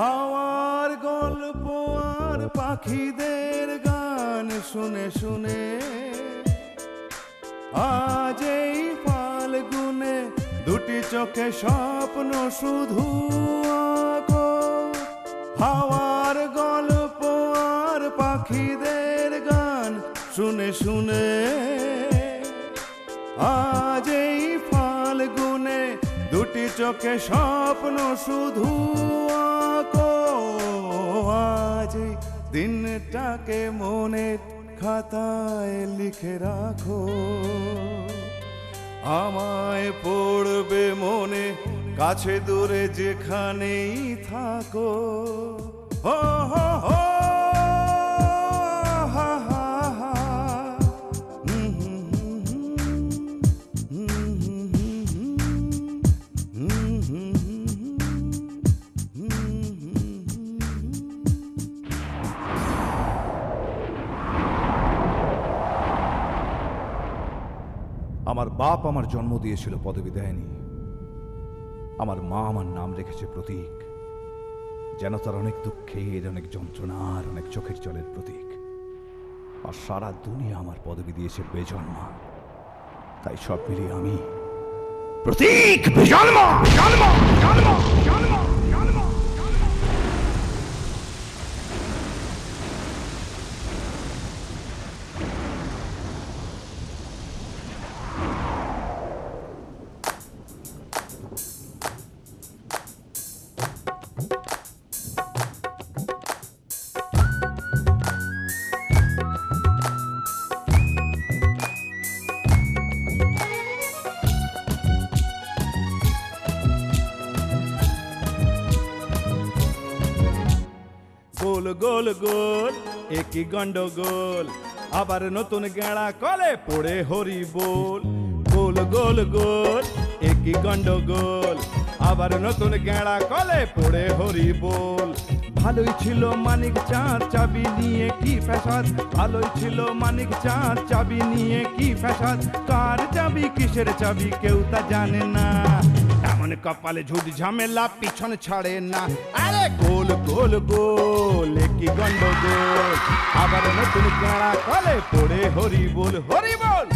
হাওয়ার গল্প আর পাখিদের গান শুনে শুনে আজ এই ফাল্গুনে দুটি চোখে স্বপ্ন শুধু আঁকো। হাওয়ার গল্প আর পাখিদের গান শুনে শুনে আজ এই ফাল্গুনে দুটি চোখে স্বপ্ন শুধু আঁকো। আজ দিনটাকে মনের খাতায় লিখে রাখো, আমায় পড়বে মনে কাছে দূরে যেখানেই থাকো। হো হো হো হা হা হা আমার বাপ আমার জন্ম দিয়েছিল পদবী দেয়নি। আমার মা আমার নাম রেখেছে প্রতীক, যেন তার অনেক দুঃখের, অনেক যন্ত্রণার, অনেক চোখের জলের প্রতীক। আর সারা দুনিয়া আমার পদবী দিয়েছে বেজন্মা। তাই সব মিলিয়ে আমি প্রতীক বেজন্মা। জন্মা জন্মা জন্মা জন্মা। গোল গোল গোল একই গন্ডগোল, আবার নতুন গেঁড়া কলে পড়ে হরি বল। গোল গোল গোল একই গন্ডগোল, আবার নতুন গেঁড়া কলে পড়ে হরি বল। ভালোই ছিল মানিক চাঁদ চাবি নিয়ে কি ফ্যাসাদ, ভালোই ছিল মানিক চাঁদ চাবি নিয়ে কি ফ্যাসাদ। কার চাবি কিসের চাবি কেউ তা জানে না, এমন কপালে ঝুট ঝামেলা পিছন ছাড়ে না। আরে গোল গোল গোল একই গন্ডগোল, আবার নতুন গেঁড়া কলে পড়ে হরি বল হরি বল।